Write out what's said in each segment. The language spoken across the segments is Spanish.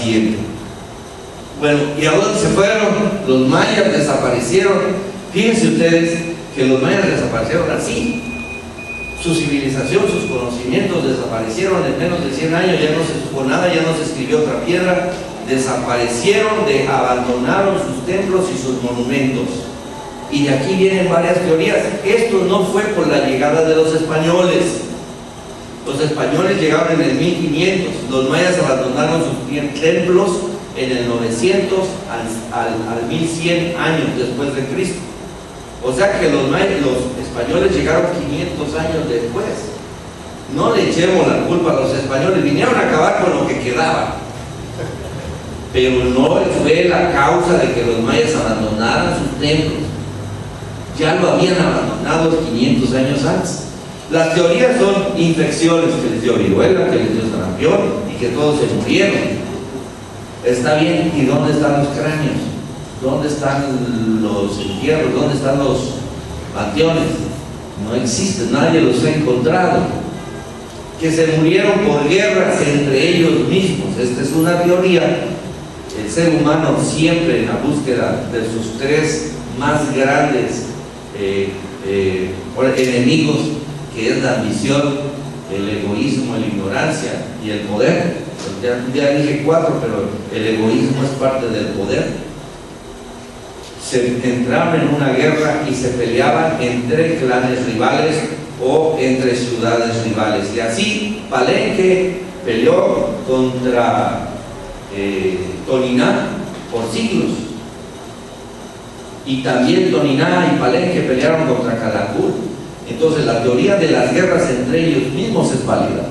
siguiente. Bueno, ¿y a dónde se fueron? Los mayas desaparecieron. Fíjense ustedes que los mayas desaparecieron así. Su civilización, sus conocimientos desaparecieron en menos de 100 años, ya no se supo nada, ya no se escribió otra piedra, desaparecieron, abandonaron sus templos y sus monumentos. Y de aquí vienen varias teorías. Esto no fue por la llegada de los españoles. Los españoles llegaron en el 1500, los mayas abandonaron sus templos en el 900 al 1100 años después de Cristo. O sea que los españoles llegaron 500 años después. No le echemos la culpa a los españoles, vinieron a acabar con lo que quedaba. Pero no fue la causa de que los mayas abandonaran sus templos. Ya lo habían abandonado 500 años antes. Las teorías son infecciones, que les dio viruela, que les dio sarampión y que todos se murieron. Está bien, ¿y dónde están los cráneos? ¿Dónde están los entierros? ¿Dónde están los panteones? No existen, nadie los ha encontrado. Que se murieron por guerras entre ellos mismos. Esta es una teoría. El ser humano siempre en la búsqueda de sus tres más grandes enemigos, que es la ambición, el egoísmo, la ignorancia y el poder. Ya dije 4, pero el egoísmo es parte del poder. Se entraban en una guerra y se peleaban entre clanes rivales o entre ciudades rivales. Y así Palenque peleó contra Toniná por siglos. Y también Toniná y Palenque pelearon contra Calakmul. Entonces la teoría de las guerras entre ellos mismos es válida.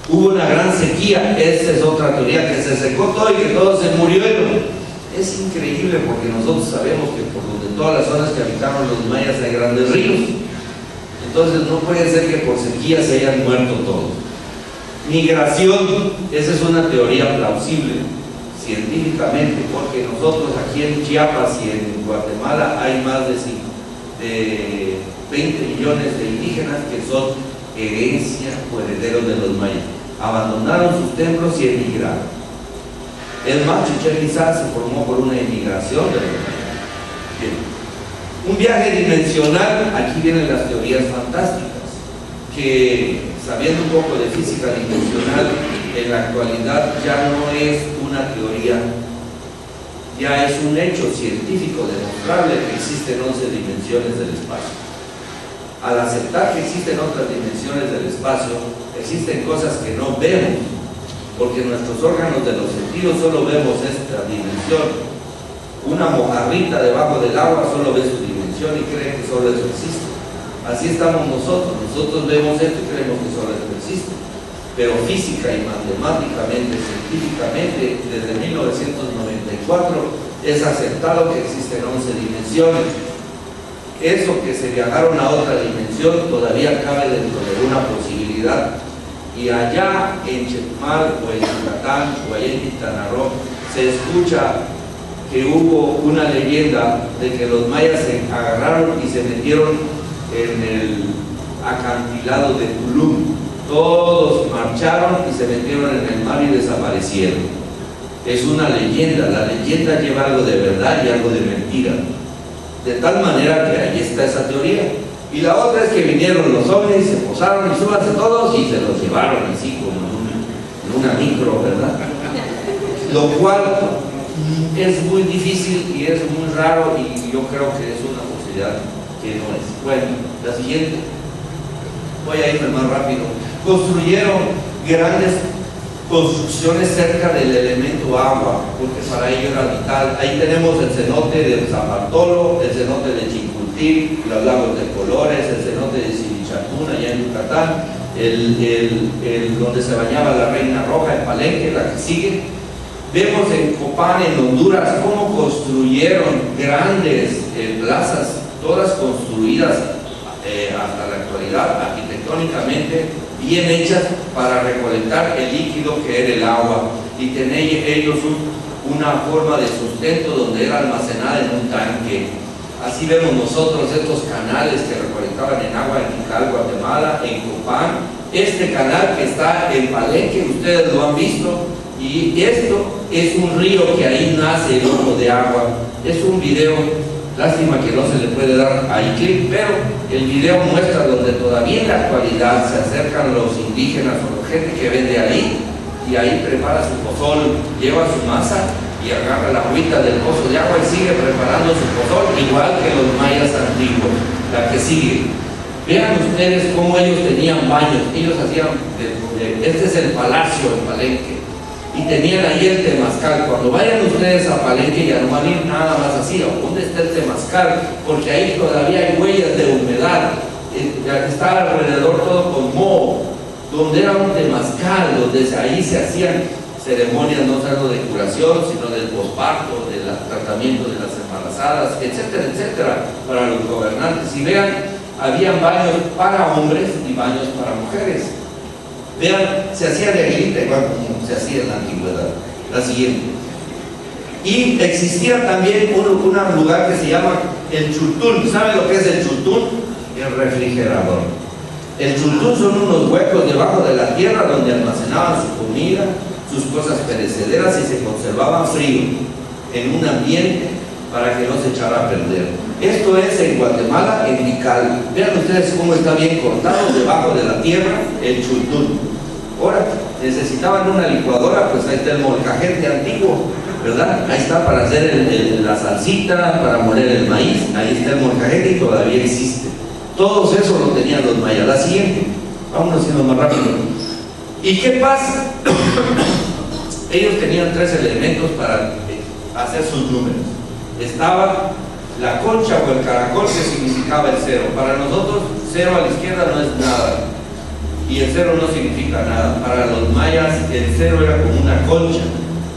Hubo una gran sequía, esa es otra teoría, que se secó todo y que todos se murieron. Es increíble porque nosotros sabemos que por donde todas las zonas que habitaron los mayas hay grandes ríos. Entonces no puede ser que por sequía se hayan muerto todos. Migración, esa es una teoría plausible científicamente, porque nosotros aquí en Chiapas y en Guatemala hay más de 20 millones de indígenas que son herencia o herederos de los mayas. Abandonaron sus templos y emigraron. El más, Chichén Itzá se formó por una emigración de los mayas. Bien. Un viaje dimensional, aquí vienen las teorías fantásticas, que sabiendo un poco de física dimensional, en la actualidad ya no es una teoría, ya es un hecho científico demostrable que existen 11 dimensiones del espacio. Al aceptar que existen otras dimensiones del espacio, existen cosas que no vemos, porque nuestros órganos de los sentidos solo vemos esta dimensión. Una mojarrita debajo del agua solo ve su dimensión y cree que solo eso existe. Así estamos nosotros vemos esto y creemos que solo esto existe. Pero física y matemáticamente, científicamente, desde 1994 es aceptado que existen 11 dimensiones. Eso que se viajaron a otra dimensión todavía cabe dentro de una posibilidad. Y allá en Chetumal o en Yucatán o allá en Quintana Roo se escucha que hubo una leyenda de que los mayas se agarraron y se metieron en el acantilado de Tulum. Todos marcharon y se metieron en el mar y desaparecieron. Es una leyenda, la leyenda lleva algo de verdad y algo de mentira. De tal manera que ahí está esa teoría. Y la otra es que vinieron los ovnis, se posaron y súbanse todos y se los llevaron así como en una micro, ¿verdad? Lo cual es muy difícil y es muy raro y yo creo que es una posibilidad que no es. Bueno, la siguiente. Voy a irme más rápido. Construyeron grandes construcciones cerca del elemento agua, porque para ello era vital. Ahí tenemos el cenote de San Bartolo, el cenote de Chincultín, los lagos de Colores, el cenote de Silichacún, allá en Yucatán, donde se bañaba la Reina Roja, en Palenque, la que sigue. Vemos en Copán, en Honduras, cómo construyeron grandes plazas, todas construidas hasta la actualidad, arquitectónicamente bien hechas para recolectar el líquido que era el agua y tener ellos una forma de sustento donde era almacenada en un tanque. Así vemos nosotros estos canales que recolectaban en agua en Tikal, Guatemala, en Copán. Este canal que está en Palenque, ustedes lo han visto, Y esto es un río que ahí nace el ojo de agua. Es un video, lástima que no se le puede dar ahí clic, pero el video muestra donde todavía en la actualidad se acercan los indígenas o la gente que vende ahí, y ahí prepara su pozol, lleva su masa y agarra la agüita del pozo de agua y sigue preparando su pozol, igual que los mayas antiguos, la que sigue. Vean ustedes cómo ellos tenían baños. Ellos hacían, este es el palacio, el Palenque, y tenían ahí el temazcal. Cuando vayan ustedes a Palenque ya no van a ir nada más así, ¿dónde está el temazcal? Porque ahí todavía hay huellas de humedad, está alrededor todo con moho, donde era un temazcal, donde ahí se hacían ceremonias no solo de curación, sino del posparto, del tratamiento de las embarazadas, etcétera, etcétera, para los gobernantes. Y vean, habían baños para hombres y baños para mujeres. Vean, se hacía de aguilita, igual como se hacía en la antigüedad. La siguiente. Y existía también un lugar que se llama el chultún. ¿Saben lo que es el chultún? El refrigerador. El chultún son unos huecos debajo de la tierra donde almacenaban su comida, sus cosas perecederas, y se conservaban frío en un ambiente para que no se echara a perder. Esto es en Guatemala, en Tikal. Vean ustedes cómo está bien cortado debajo de la tierra el chultún. Ahora, necesitaban una licuadora, pues ahí está el molcajete antiguo, ¿verdad? Ahí está para hacer la salsita, para moler el maíz, ahí está el molcajete y todavía existe. Todos eso lo tenían los mayas. La siguiente, vamos haciendo más rápido. ¿Y qué pasa? Ellos tenían 3 elementos para hacer sus números. Estaba la concha o el caracol, que significaba el cero. Para nosotros, cero a la izquierda no es nada, y el cero no significa nada. Para los mayas, el cero era como una concha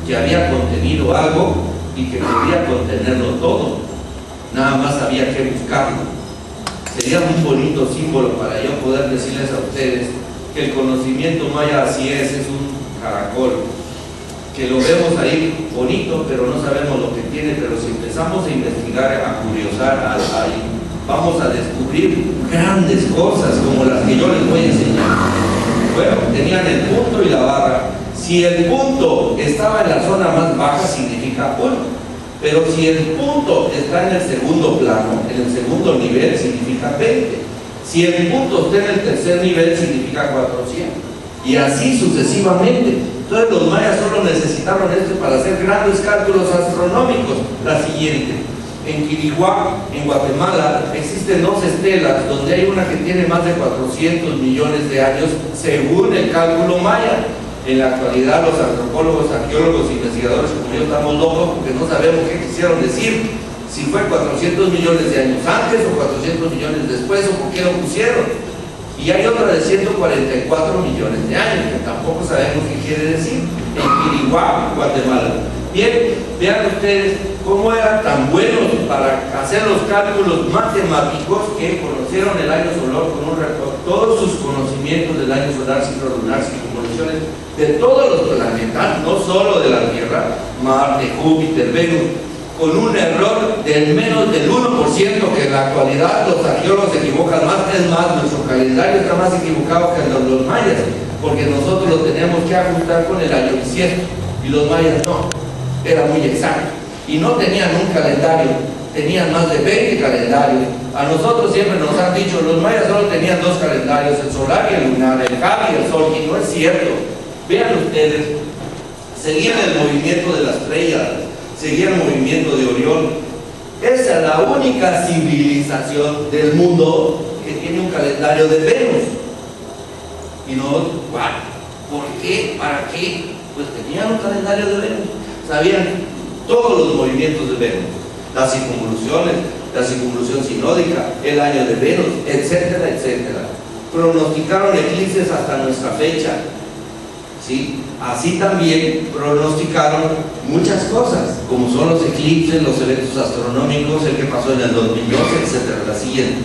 que había contenido algo y que podía contenerlo todo. Nada más había que buscarlo. Sería un bonito símbolo para yo poder decirles a ustedes que el conocimiento maya así es un caracol, que lo vemos ahí bonito, pero no sabemos lo que tiene. Pero si empezamos a investigar, a curiosar, ahí vamos a descubrir grandes cosas como las que yo les voy a enseñar. Bueno, tenían el punto y la barra. Si el punto estaba en la zona más baja, significa 1, pero si el punto está en el segundo plano, en el segundo nivel, significa 20. Si el punto está en el tercer nivel, significa 400, y así sucesivamente. Entonces los mayas solo necesitaron esto para hacer grandes cálculos astronómicos. La siguiente. En Quiriguá, en Guatemala, existen 2 estelas, donde hay una que tiene más de 400 millones de años, según el cálculo maya. En la actualidad, los antropólogos, arqueólogos, investigadores como yo estamos locos porque no sabemos qué quisieron decir, si fue 400 millones de años antes o 400 millones después, o por qué lo pusieron. Y hay otra de 144 millones de años, que tampoco sabemos qué quiere decir, en Quiriguá, Guatemala. Bien, vean ustedes cómo eran tan buenos para hacer los cálculos matemáticos que conocieron el año solar con un récord. Todos sus conocimientos del año solar, ciclo lunar, circunvoluciones de todos los planetas, no solo de la Tierra, Marte, Júpiter, Venus, con un error del menos del 1%, que en la actualidad los arqueólogos se equivocan más. Es más, nuestro calendario está más equivocado que el de los mayas, porque nosotros lo tenemos que ajustar con el año bisiesto, y los mayas no, era muy exacto, y no tenían un calendario, tenían más de 20 calendarios. A nosotros siempre nos han dicho, los mayas solo tenían 2 calendarios, el solar y el lunar, el Javi y el sol, y no es cierto. Vean ustedes, seguían el movimiento de las estrellas, seguía el movimiento de Orión. Esa es la única civilización del mundo que tiene un calendario de Venus. Y no, ¿por qué? ¿Para qué? Pues tenían un calendario de Venus. Sabían todos los movimientos de Venus, las circunvoluciones, la circunvolución sinódica, el año de Venus, etcétera, etcétera. Pronosticaron eclipses hasta nuestra fecha. ¿Sí? Así también pronosticaron muchas cosas, como son los eclipses, los eventos astronómicos, el que pasó en el 2012, etcétera. La siguiente.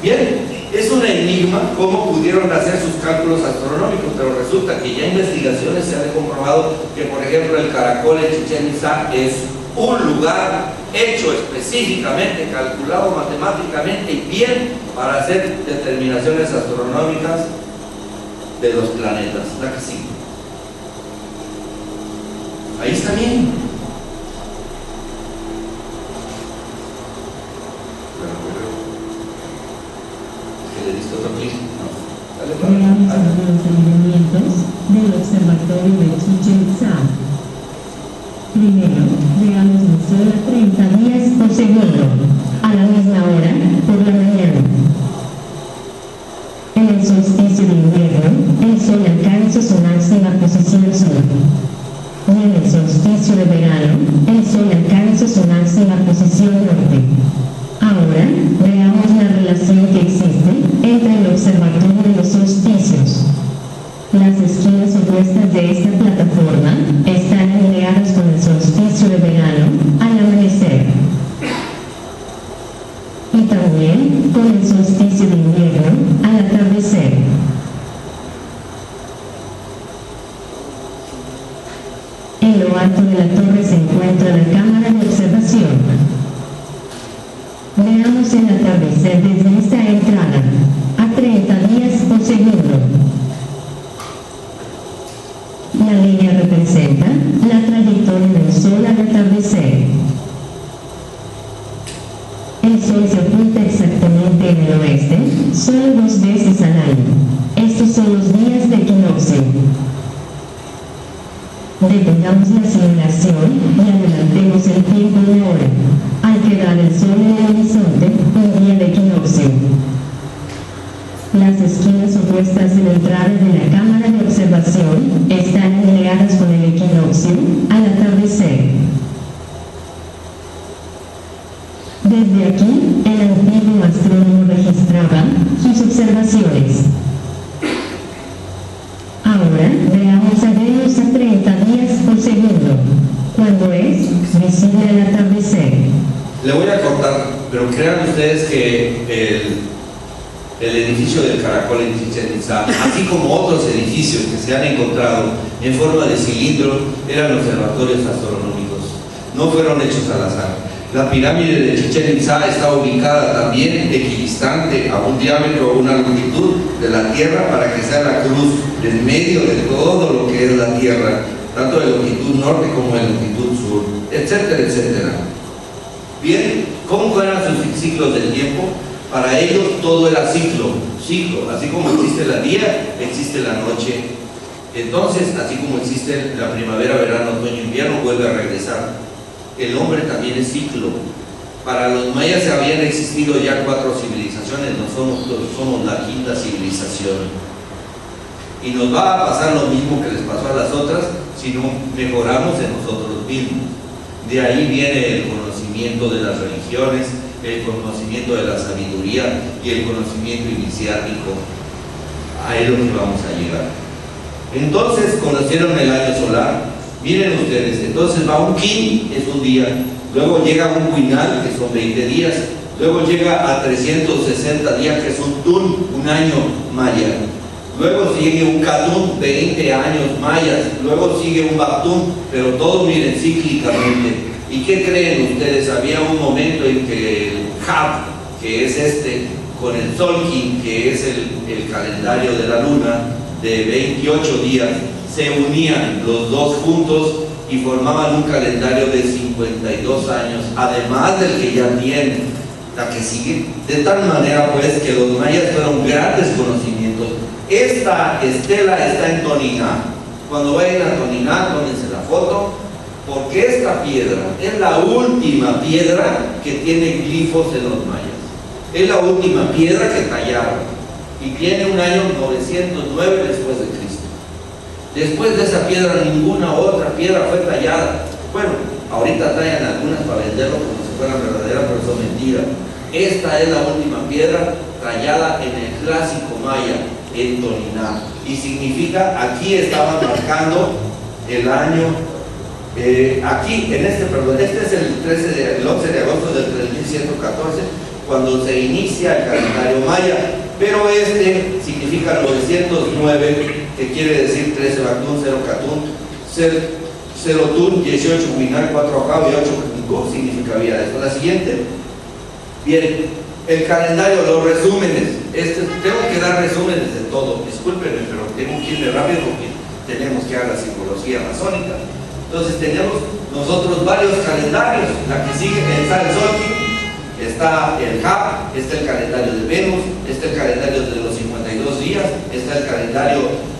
Bien, es un enigma cómo pudieron hacer sus cálculos astronómicos, pero resulta que ya investigaciones se han comprobado que, por ejemplo, el caracol en Chichén Itzá es un lugar hecho específicamente, calculado matemáticamente y bien para hacer determinaciones astronómicas de los planetas. La que sigue. Ahí está bien. ¿Le diste otro clic? No. Dale para Veamos ahora los alineamientos del observatorio de Chichén Itzá. Primero, veamos el sol a 30 días por segundo, a la misma hora, por la mañana. En el solsticio de invierno, el sol alcanza su máxima posición sur. Y en el solsticio de verano, el sol alcanza su máxima posición norte. Ahora, veamos la relación que existe entre el observatorio y los solsticios. Las esquinas opuestas de esta plataforma están alineadas con el solsticio de verano al amanecer. Y también con el solsticio de invierno al atardecer. En lo alto de la torre se encuentra la cámara de observación. Veamos el atardecer desde esta entrada, a 30 días por segundo. La línea representa la trayectoria del sol al atardecer. El sol se oculta exactamente en el oeste, solo 2 veces al año. Estos son los días de equinoccio. Detengamos la simulación y adelantemos el tiempo de hora. Al quedar el sol en el horizonte, un día de equinoccio. Las esquinas opuestas de la entrada de la cámara de observación están alineadas con el equinoccio al atardecer. Desde aquí, el antiguo astrónomo registraba sus observaciones. Ahora veamos a Venus a 30 días por segundo, cuando es visible al atardecer. Le voy a contar, pero crean ustedes que el edificio del Caracol en Chichén Itzá, así como otros edificios que se han encontrado en forma de cilindro, eran observatorios astronómicos. No fueron hechos al azar. La pirámide de Chichén Itzá está ubicada también equidistante a un diámetro o una longitud de la Tierra para que sea la cruz en medio de todo lo que es la Tierra, tanto de longitud norte como de longitud sur, etcétera, etcétera. Bien, ¿cómo eran sus ciclos del tiempo? Para ellos todo era ciclo, así como existe el día, existe la noche. Entonces, así como existe la primavera, verano, otoño, invierno, vuelve a regresar. El hombre también es ciclo. Para los mayas habían existido ya 4 civilizaciones, nosotros somos la 5ª civilización. Y nos va a pasar lo mismo que les pasó a las otras si no mejoramos en nosotros mismos. De ahí viene el conocimiento de las religiones, el conocimiento de la sabiduría y el conocimiento iniciático. Ahí es lo que vamos a llegar. Entonces conocieron el año solar. Miren ustedes, entonces va un kin, es un día, luego llega un quinal, que son 20 días, luego llega a 360 días, que es un tun, un año maya, luego sigue un katun, 20 años mayas, luego sigue un bactún, pero todos miren cíclicamente. ¿Y qué creen ustedes? Había un momento en que el Hab, que es con el Solkin, que es el calendario de la luna, de 28 días, se unían los dos juntos y formaban un calendario de 52 años, además del que ya tienen, la que sigue. De tal manera pues que los mayas fueron grandes conocimientos. Esta estela está en Toniná. Cuando vayan a Toniná, tómense la foto, porque esta piedra es la última piedra que tiene glifos en los mayas. Es la última piedra que tallaron y tiene un año 909 después de Cristo. Después de esa piedra, ninguna otra piedra fue tallada. Bueno, ahorita tallan algunas para venderlo como si fueran verdaderas, pero son mentiras. Esta es la última piedra tallada en el clásico maya, en Toniná. Y significa, aquí estaban marcando el año, aquí, este es el 11 de agosto del 3114, cuando se inicia el calendario maya. Pero significa 909, que quiere decir 13 Bactún, 0 Catún, 0 Tun, 18 Huinal, 4 Ajab y 8 Kiko, significa vida. Esto es la siguiente. Bien, el calendario, los resúmenes. Tengo que dar resúmenes de todo, discúlpenme, pero tengo que irme rápido porque tenemos que dar la simbología masónica. Entonces tenemos nosotros varios calendarios. La que sigue está el Tzolk'in, está el Ja, está el calendario de Venus, está el calendario de los 52 días, está el calendario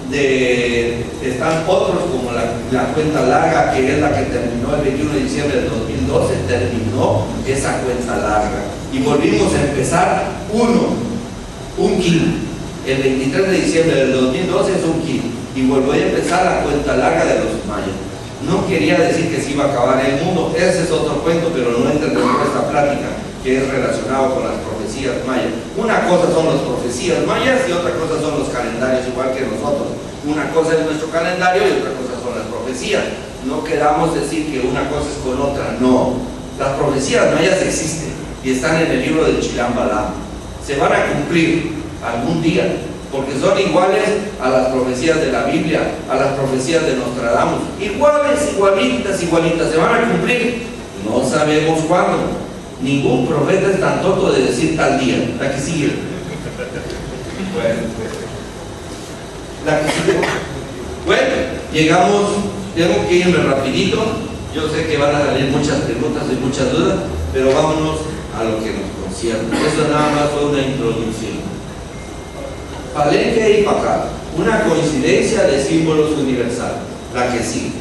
están otros como la cuenta larga, que es la que terminó el 21 de diciembre del 2012, terminó esa cuenta larga. Y volvimos a empezar un Kin. El 23 de diciembre del 2012 es un Kin. Y volvió a empezar la cuenta larga de los mayas. No quería decir que se iba a acabar el mundo, ese es otro cuento, pero no entra dentro de esta plática, que es relacionado con las profecías mayas. Una cosa son las profecías mayas y otra cosa son los calendarios, igual que nosotros. Una cosa es nuestro calendario y otra cosa son las profecías. No queramos decir que una cosa es con otra, no. Las profecías mayas existen y están en el libro de Chilam Balam. Se van a cumplir algún día, porque son iguales a las profecías de la Biblia, a las profecías de Nostradamus. Iguales, igualitas, se van a cumplir. No sabemos cuándo. Ningún profeta es tan tonto de decir tal día. La que sigue. Bueno, llegamos, tengo que irme rapidito. Yo sé que van a salir muchas preguntas y muchas dudas, pero vámonos a lo que nos concierne. Eso nada más fue una introducción. Palenque y Pacal, una coincidencia de símbolos universales. La que sigue.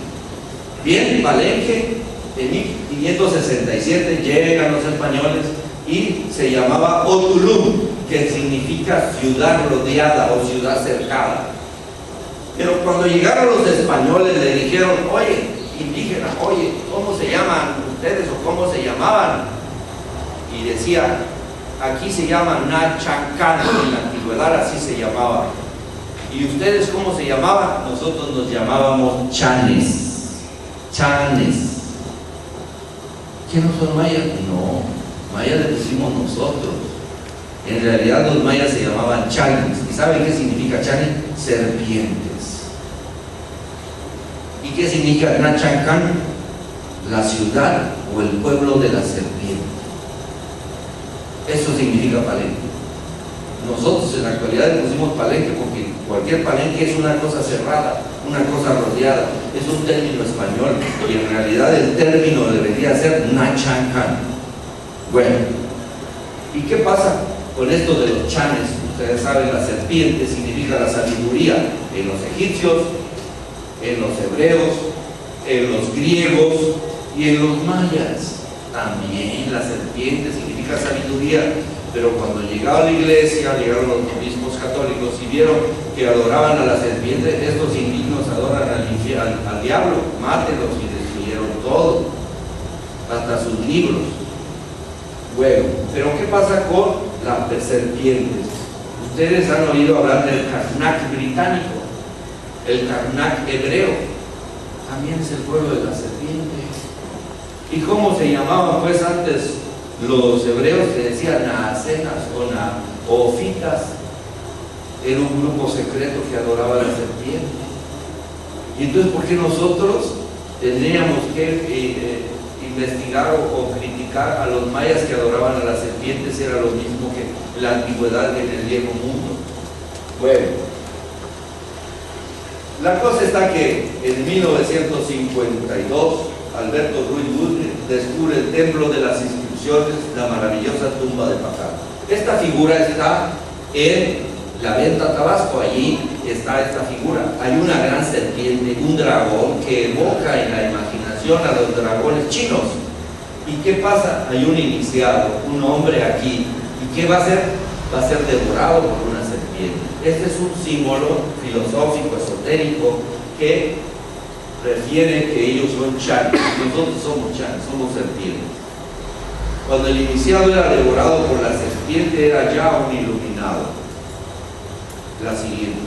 Bien, Palenque, en 1567 llegan los españoles y se llamaba Otulum, que significa ciudad rodeada o ciudad cercada. Pero cuando llegaron los españoles le dijeron, oye, indígena, oye, ¿cómo se llaman ustedes o cómo se llamaban? Y decía, aquí se llama Nachacán, en la antigüedad así se llamaba. ¿Y ustedes cómo se llamaban? Nosotros nos llamábamos chanes. Chanes. ¿Qué no son mayas? No, mayas le pusimos nosotros. En realidad los mayas se llamaban chanes. ¿Y saben qué significa chanes? Serpientes. ¿Y qué significa Nachacán? La ciudad o el pueblo de la serpiente. Eso significa Palenque. Nosotros en la actualidad le pusimos Palenque porque cualquier Palenque es una cosa cerrada, una cosa rodeada, es un término español y en realidad el término debería ser Nachacán. Bueno, ¿y qué pasa con esto de los chanes? Ustedes saben, la serpiente significa la sabiduría en los egipcios, en los hebreos, en los griegos y en los mayas. También la serpiente significa sabiduría, pero cuando llegaba a la iglesia, llegaron los obispos católicos y vieron que adoraban a la serpiente. Estos indignos adoran al diablo, mátenlos, y destruyeron todo, hasta sus libros. Bueno, pero ¿qué pasa con las serpientes? Ustedes han oído hablar del Karnak británico, el Karnak hebreo, también es el pueblo de la serpiente. ¿Y cómo se llamaban pues antes los hebreos? Que decían naacenas o ofitas. Era un grupo secreto que adoraba a la serpiente. Y entonces, ¿por qué nosotros tendríamos que investigar o criticar a los mayas que adoraban a las serpientes? Era lo mismo que en la antigüedad en el viejo mundo. Bueno, la cosa está que en 1952 Alberto Ruiz Guzmán descubre el templo de las inscripciones, la maravillosa tumba de Pacal. Esta figura está en la Venta Tabasco, allí está esta figura. Hay una gran serpiente, un dragón que evoca en la imaginación a los dragones chinos. ¿Y qué pasa? Hay un iniciado, un hombre aquí. ¿Y qué va a hacer? Va a ser devorado por una serpiente. Este es un símbolo filosófico, esotérico, que refiere que ellos son chanes. Nosotros somos chanes, somos serpientes. Cuando el iniciado era devorado por la serpiente, era ya un iluminado. La siguiente.